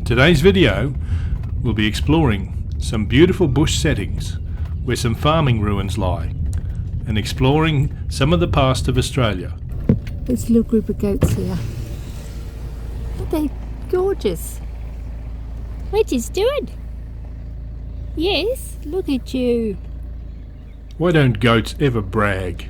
Today's video will be exploring some beautiful bush settings where some farming ruins lie and exploring some of the past of Australia. There's a little group of goats here. Aren't they gorgeous? What is doing? Yes, look at you. Why don't goats ever brag?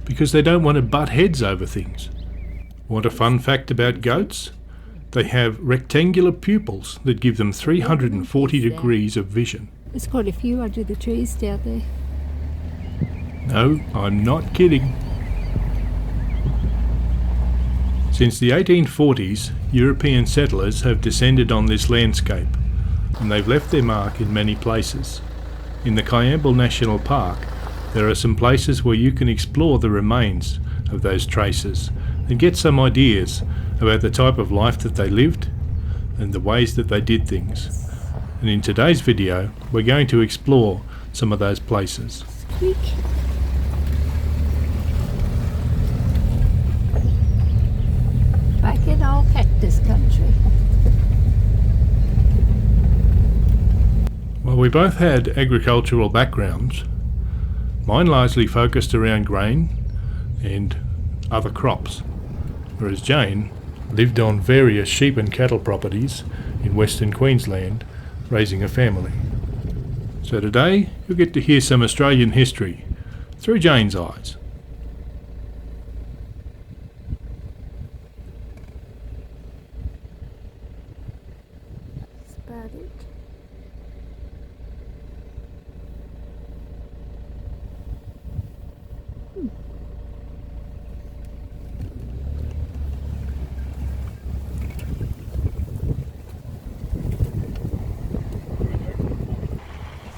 Because they don't want to butt heads over things. Want a fun fact about goats? They have rectangular pupils that give them 340 degrees of vision. There's quite a few under the trees down there. No, I'm not kidding. Since the 1840s, European settlers have descended on this landscape, and they've left their mark in many places. In the Kiambel National Park, there are some places where you can explore the remains of those traces and get some ideas about the type of life that they lived and the ways that they did things. And in today's video, we're going to explore some of those places. Squeak. Back in old cactus country. While we both had agricultural backgrounds, mine largely focused around grain and other crops, whereas Jayne lived on various sheep and cattle properties in Western Queensland, raising a family. So today you'll get to hear some Australian history through Jayne's eyes. That's about it.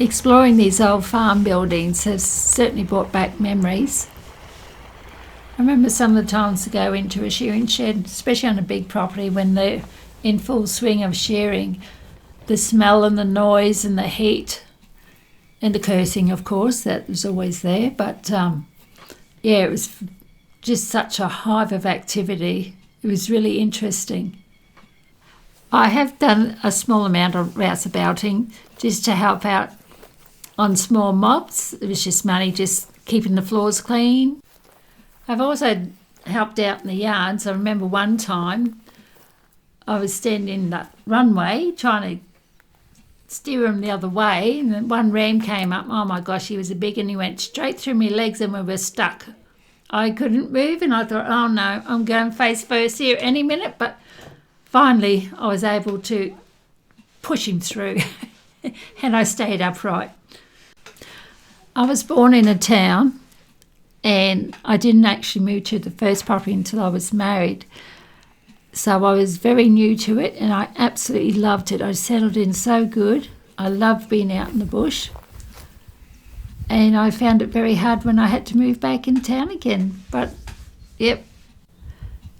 Exploring these old farm buildings has certainly brought back memories. I remember some of the times to go into a shearing shed, especially on a big property when they're in full swing of shearing. The smell and the noise and the heat and the cursing, of course, that was always there. But it was just such a hive of activity. It was really interesting. I have done a small amount of rouseabouting just to help out on small mobs. It was just money just keeping the floors clean. I've also helped out in the yards. I remember one time I was standing in the runway trying to steer him the other way, and then one ram came up. Oh my gosh, he was a big one. He went straight through my legs and we were stuck. I couldn't move and I thought, oh no, I'm going face first here any minute. But finally I was able to push him through and I stayed upright. I was born in a town and I didn't actually move to the first property until I was married. So I was very new to it and I absolutely loved it. I settled in so good. I loved being out in the bush. And I found it very hard when I had to move back in town again. But, yep,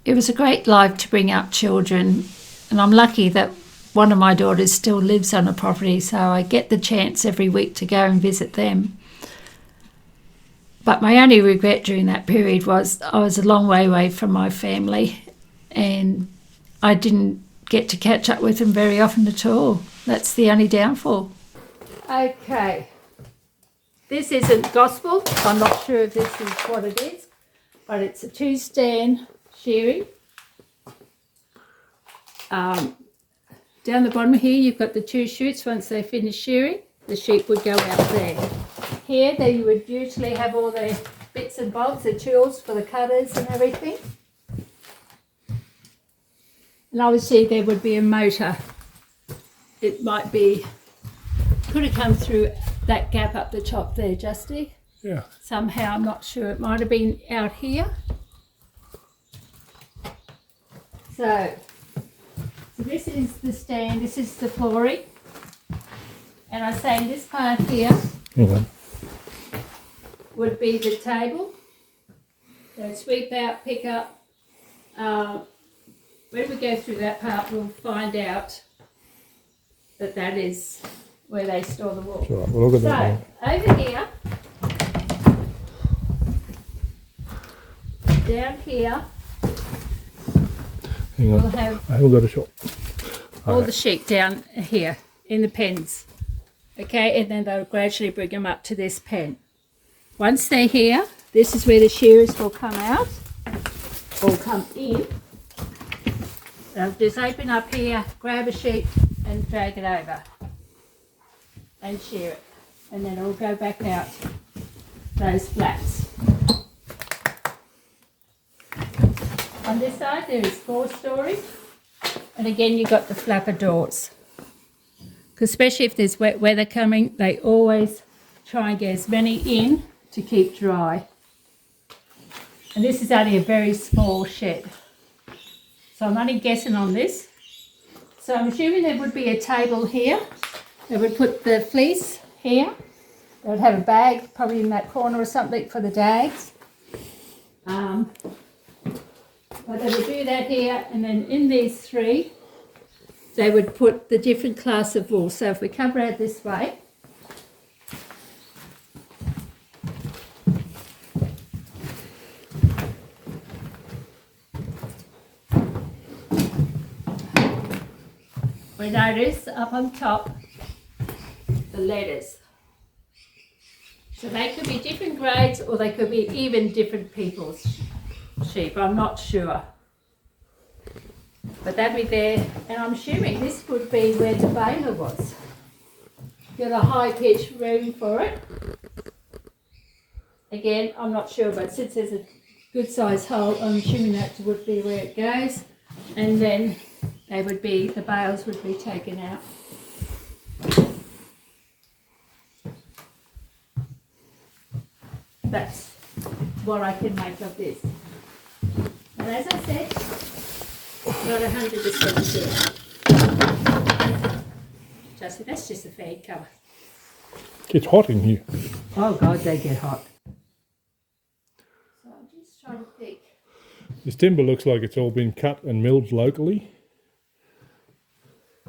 it was a great life to bring up children. And I'm lucky that one of my daughters still lives on a property, so I get the chance every week to go and visit them. But my only regret during that period was I was a long way away from my family and I didn't get to catch up with them very often at all. That's the only downfall. Okay. This isn't gospel. I'm not sure if this is what it is, but it's a 2-stand shearing. Down the bottom here, you've got the 2 chutes. Once they finish shearing, the sheep would go out there. Here, they would usually have all the bits and bobs, the tools for the cutters and everything. And obviously there would be a motor. It might be, could have come through that gap up the top there, Justy. Yeah. Somehow, I'm not sure. It might have been out here. So this is the stand, this is the flooring. And I say this part here would be the table. So sweep out, pick up. When we go through that part, we'll find out that that is where they store the wool. Right, we'll look at that one. Over here, down here, hang on, we'll have... I haven't got a shot. all the sheep down here in the pens. Okay, and then they'll gradually bring them up to this pen. Once they're here, this is where the shearers will come out or come in. They'll just open up here, grab a sheep and drag it over and shear it. And then it'll go back out those flaps. On this side there is 4 stories, and again you've got the flapper doors. Because especially if there's wet weather coming, they always try and get as many in to keep dry. And this is only a very small shed. So I'm only guessing on this. So I'm assuming there would be a table here. They would put the fleece here. They would have a bag probably in that corner or something for the dags. But they would do that here, and then in these 3, they would put the different class of wool. So if we come around this way, we notice up on top the letters. So they could be different grades, or they could be even different people's sheep. I'm not sure. But that'd be there, and I'm assuming this would be where the baler was. Got a high pitched room for it. Again, I'm not sure, but since there's a good sized hole, I'm assuming that would be where it goes. And then the bales would be taken out. That's what I can make of this. And as I said, not 100% sure. Justin, that's just a fade colour. It's hot in here. Oh God, they get hot. So I'm just trying to think. This timber looks like it's all been cut and milled locally.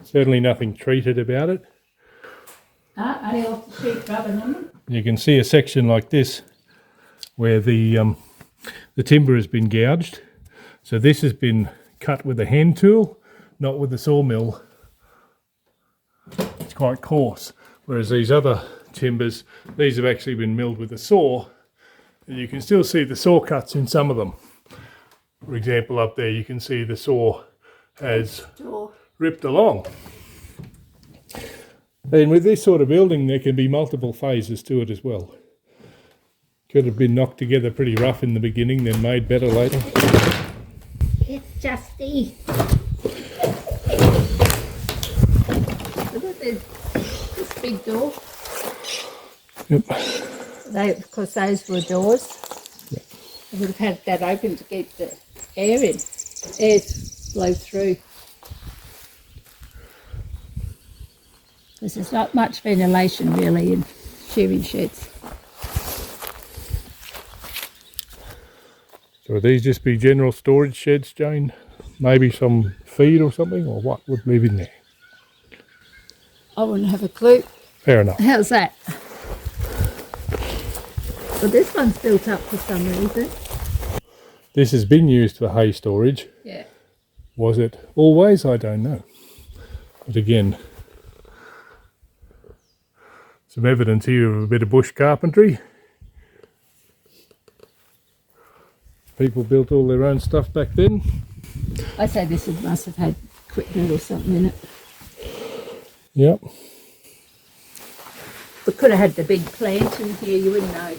Certainly nothing treated about it. Only off the sheep rubbing them. You can see a section like this where the timber has been gouged. So this has been cut with a hand tool, not with a sawmill. It's quite coarse. Whereas these other timbers, these have actually been milled with a saw. And you can still see the saw cuts in some of them. For example, up there you can see the saw has ripped along. And with this sort of building there can be multiple phases to it as well. Could have been knocked together pretty rough in the beginning, then made better later. It's Justy. Look at this big door. Yep. Of course, those were doors. Yep. I would have had that open to keep the air in. Air blow through. Because there's not much ventilation really in shearing sheds. So would these just be general storage sheds, Jane? Maybe some feed or something, or what would live in there? I wouldn't have a clue. Fair enough. How's that? Well, this one's built up for some reason. This has been used for hay storage. Yeah. Was it always? I don't know. But again, some evidence here of a bit of bush carpentry. People built all their own stuff back then. I say this must have had equipment or something in it. Yep. We could have had the big plant in here, you wouldn't know.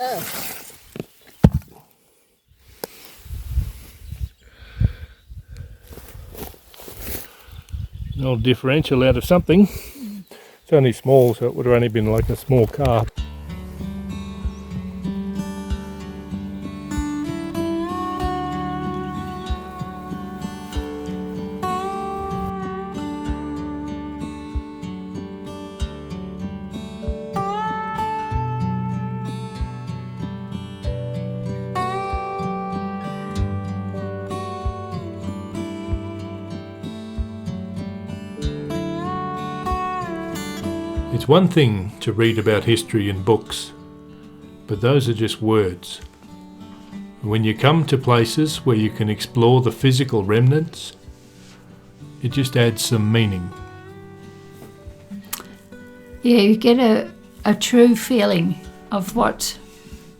Oh. An old differential out of something. It's only small, so it would have only been like a small car. It's one thing to read about history in books, but those are just words. When you come to places where you can explore the physical remnants, it just adds some meaning. Yeah, you get a true feeling of what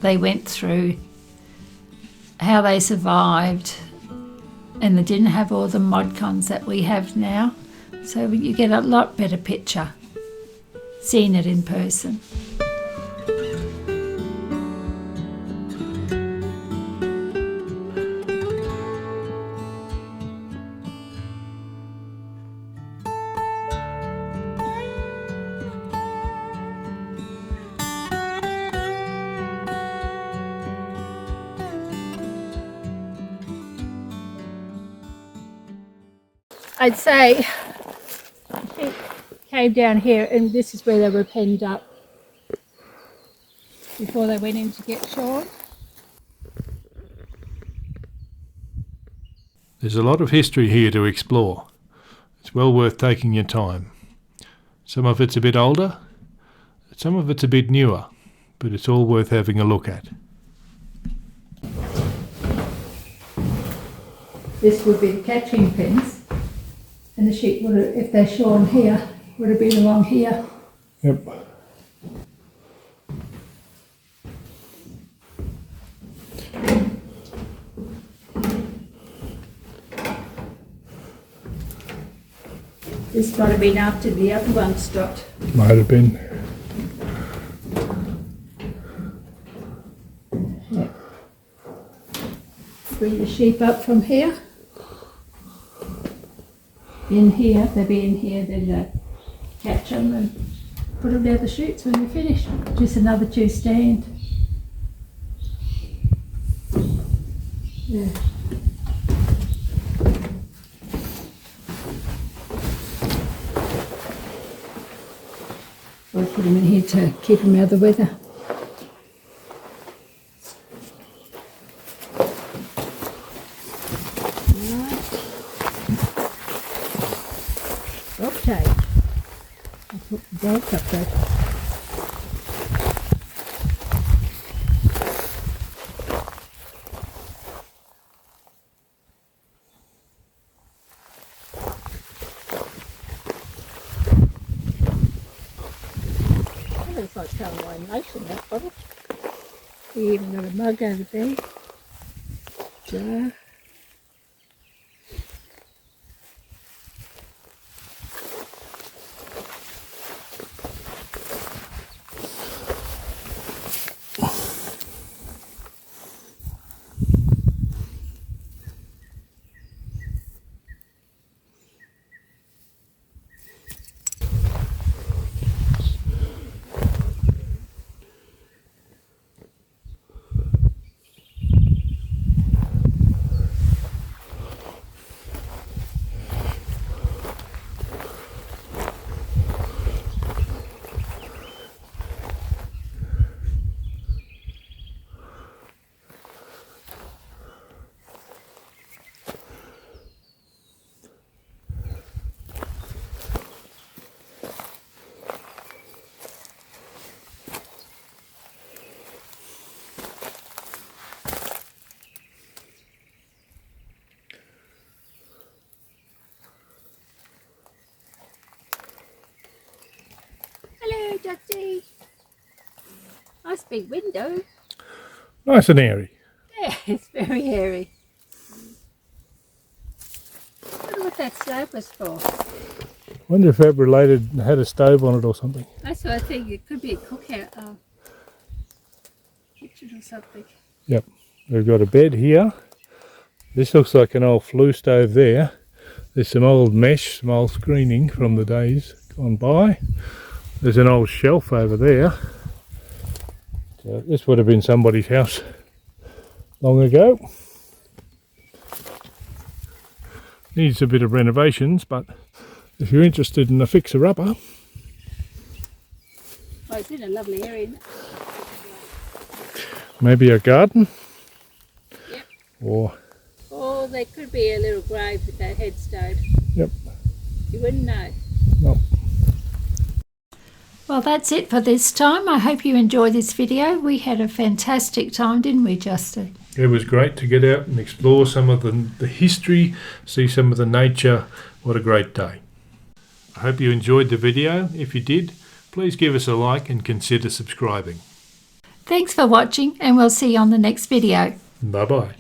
they went through, how they survived, and they didn't have all the mod cons that we have now. So you get a lot better picture seeing it in person. I'd say she came down here, and this is where they were penned up before they went in to get shorn. There's a lot of history here to explore. It's well worth taking your time. Some of it's a bit older, some of it's a bit newer, but it's all worth having a look at. This would be the catching pens. And the sheep would have, if they're shorn here, would have been along here. Yep. This might have been after the other one stopped. Might have been. Yeah. Bring the sheep up from here. In here, they'll be in here, then they catch them and put them down the chutes when they're finished. Just another two stand. Yeah. I'll put them in here to keep them out of the weather. Okay, I'll put the dog up there. That looks like Caroline Nation, that bottle. We even got a mug over there. Jar. Hello, Dusty. Nice big window. Nice and airy. Yeah, it's very hairy. I wonder what that slab was for. Wonder if that related and had a stove on it or something. That's what I think. It could be a cookout kitchen or something. Yep. We've got a bed here. This looks like an old flue stove there. There's some old mesh, some old screening from the days gone by. There's an old shelf over there. So this would have been somebody's house long ago. Needs a bit of renovations, but if you're interested in a fixer-upper. Oh, it's in a lovely area. Maybe a garden. Yep. Or there could be a little grave with that headstone. Yep. You wouldn't know. No. Well, that's it for this time. I hope you enjoyed this video. We had a fantastic time, didn't we, Justin? It was great to get out and explore some of the history, see some of the nature. What a great day. I hope you enjoyed the video. If you did, please give us a like and consider subscribing. Thanks for watching, and we'll see you on the next video. Bye-bye.